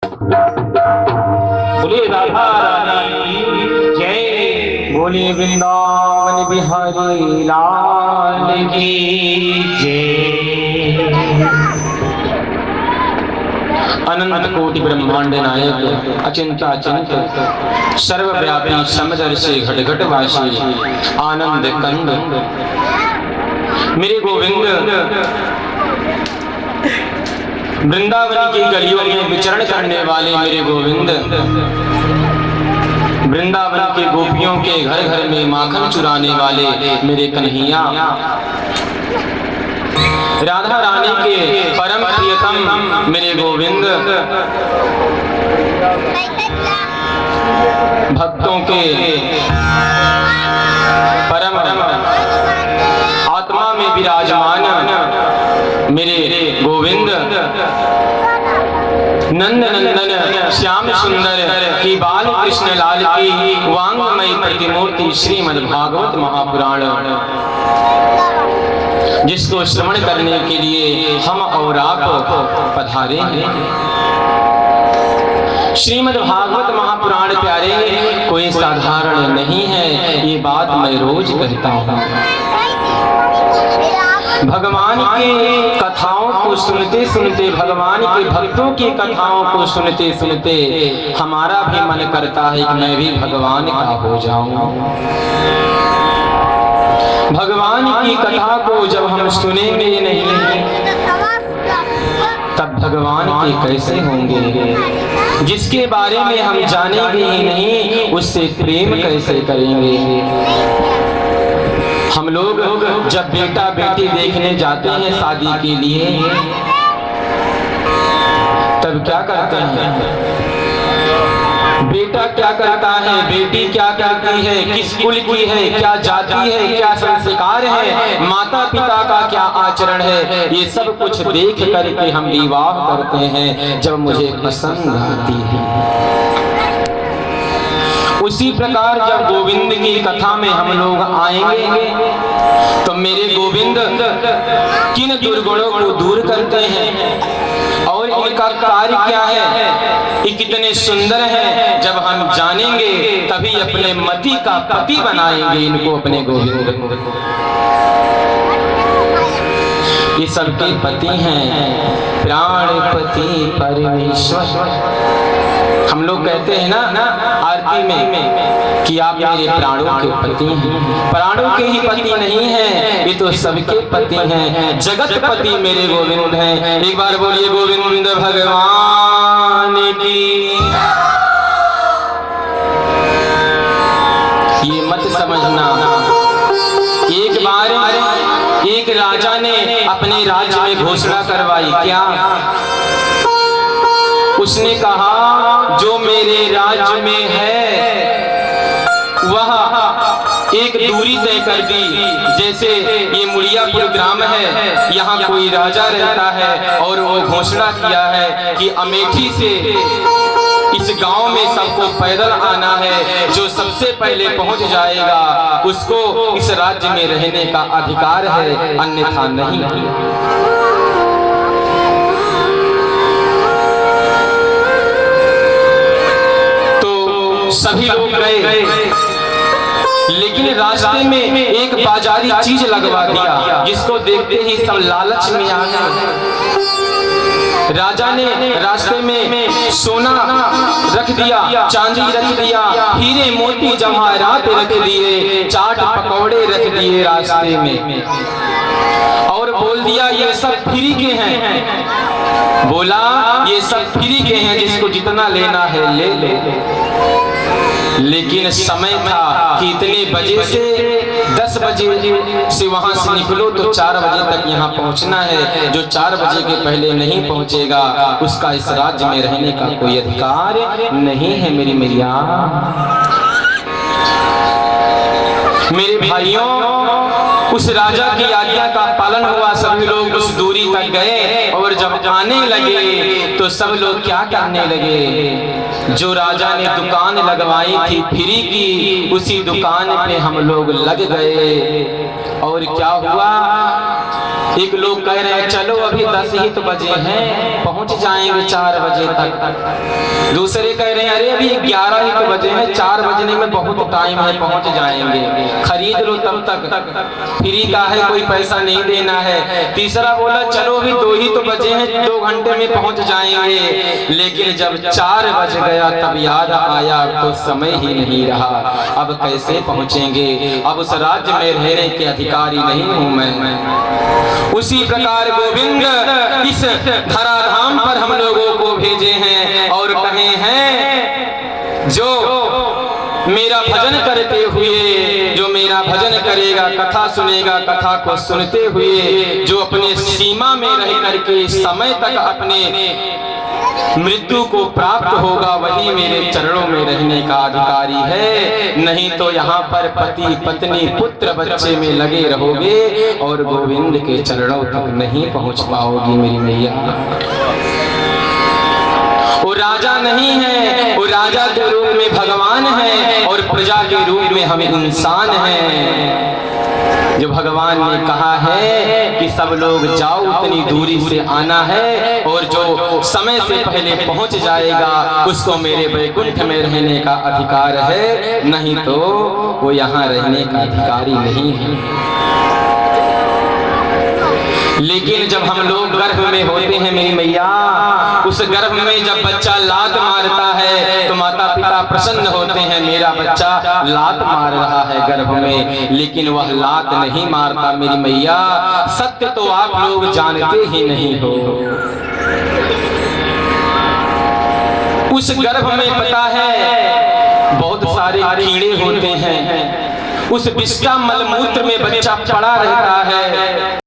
बोलिए राधा रानी की जय। बोलिए वृंदावन बिहारी लाल की जय। अनंत कोटि ब्रह्मांड नायक अचिंता अचिंत सर्वव्यापी समदर्शी घट घट वासी आनंद कंद मेरे गोविंद वृंदावन की गलियों में विचरण करने वाले मेरे गोविंद, वृंदावन के गोपियों के घर घर में माखन चुराने वाले मेरे कन्हैया, राधा रानी के परम प्रियतम मेरे गोविंद, भक्तों के परम आत्मा में विराजमान मेरे गोविंद, नंद नंदन श्याम सुंदर की बाल कृष्ण लाल की वांगमयी प्रतिमूर्ति श्रीमद् भागवत महापुराण, जिसको श्रवण करने के लिए हम और आप पधारे हैं। श्रीमद् भागवत महापुराण प्यारे कोई साधारण नहीं है, ये बात मैं रोज कहता हूँ। भगवान की कथाओं को सुनते सुनते, भगवान के भक्तों की कथाओं को सुनते सुनते हमारा भी मन करता है कि मैं भी भगवान का हो जाऊं। भगवान की कथा को जब हम सुनेंगे नहीं तब भगवान के कैसे होंगे? जिसके बारे में हम जानेंगे ही नहीं उससे प्रेम कैसे करेंगे? हम लोग जब बेटा बेटी देखने जाते हैं शादी के लिए, तब क्या करते हैं? बेटा क्या करता है, बेटी क्या करती है, किस कुल की है, क्या जाति है, क्या संस्कार है, माता पिता का क्या आचरण है, ये सब कुछ देख करके हम विवाह करते हैं जब मुझे पसंद आती है। उसी प्रकार जब गोविंद की कथा में हम लोग आएंगे तो मेरे गोविंद किन दुर्गुणों को दूर करते हैं और इनका कार्य क्या है, ये कितने सुंदर हैं, जब हम जानेंगे तभी अपने मति का पति बनाएंगे इनको, अपने गोविंद को। ये सबके पति हैं, प्राणपति परमेश्वर। हम लोग कहते हैं ना आरती में कि आप मेरे प्राणों के पति हैं। प्राणों के ही पति नहीं हैं, ये तो सबके पति हैं, जगत पति मेरे गोविंद हैं। एक बार बोलिए गोविंद भगवान की। ये मत समझना, एक बार एक राजा ने अपने राज्य में घोषणा करवाई। क्या? उसने कहा जो मेरे राज्य में है वह एक दूरी तय कर दी। जैसे ये मुड़ियापुर ग्राम है, यहाँ कोई राजा रहता है और वो घोषणा किया है कि अमेठी से इस गांव में सबको पैदल आना है, जो सबसे पहले पहुंच जाएगा उसको इस राज्य में रहने का अधिकार है, अन्यथा नहीं। सभी लोग गए, लेकिन रास्ते में एक बाजारी चीज लगवा दिया, जिसको देखते ही सब लालच में आ गए। राजा ने रास्ते में सोना रख दिया, चांदी रख दिया, हीरे मोती जवाहरात रख दिए, चाट पकौड़े रख दिए रास्ते में, और बोल दिया ये सब फ्री के हैं। बोला ये सब फ्री के हैं, जिसको जितना लेना है ले ले। लेकिन समय था कि इतने बजे से 10 बजे से वहां से निकलो तो 4 बजे तक यहाँ पहुंचना है। जो 4 बजे के पहले नहीं पहुंचेगा उसका इस राज्य में रहने का कोई अधिकार नहीं है। मेरी मैया, मेरे भाइयों, उस राजा की आज्ञा का पालन हुआ। सभी लोग उस दूरी तक गए और जब आने लगे तो सब लोग क्या करने लगे, जो राजा ने दुकान लगवाई थी फ्री की, उसी दुकान पे हम लोग लग गए। और क्या हुआ, एक लोग कह रहे हैं चलो अभी 10 ही तो बजे हैं, पहुंच जाएंगे 4 बजे तक। दूसरे कह रहे हैं अरे अभी 11 ही तो बजे हैं, 4 बजने में बहुत टाइम है, पहुंच जाएंगे, खरीद लो तब तक, फ्री का है, कोई पैसा नहीं देना है। तीसरा बोला चलो अभी 2 ही तो बजे हैं, 2 घंटे में पहुंच जाएंगे। लेकिन जब 4 बज गया तब याद आया तो समय ही नहीं रहा, अब कैसे पहुंचेंगे, अब उस राज्य में रहने के अधिकारी नहीं हूं मैं। उसी प्रकार गोविंद इस धराधाम पर हम लोगों को भेजे हैं और कहे हैं जो मेरा भजन करते हुए, जो मेरा भजन करेगा, कथा सुनेगा, कथा को सुनते हुए जो अपने सीमा में रह करके समय तक अपने मृत्यु को प्राप्त होगा, वही मेरे चरणों में रहने का अधिकारी है। नहीं तो यहाँ पर पति पत्नी पुत्र बच्चे में लगे रहोगे और गोविंद के चरणों तक नहीं पहुँच पाओगी मेरी मैया। वो राजा नहीं है, वो राजा के रूप में भगवान है और प्रजा के रूप में हम इंसान हैं। जो भगवान ने कहा है कि सब लोग जाओ, उतनी दूरी से आना है, और जो समय से पहले पहुंच जाएगा उसको मेरे वैकुंठ में रहने का अधिकार है, नहीं तो वो यहाँ रहने का अधिकारी नहीं है। लेकिन जब हम लोग गर्भ में होते हैं मेरी मैया, उस गर्भ में जब बच्चा लात मारता है तो माता पिता प्रसन्न होते हैं, मेरा बच्चा लात मार रहा है गर्भ में, लेकिन वह लात नहीं मारता मेरी मैया। सत्य तो आप लोग जानते ही नहीं हो। उस गर्भ में पता है बहुत सारे कीड़े होते हैं, उस विष का मलमूत्र में बच्चा पड़ा रहता है।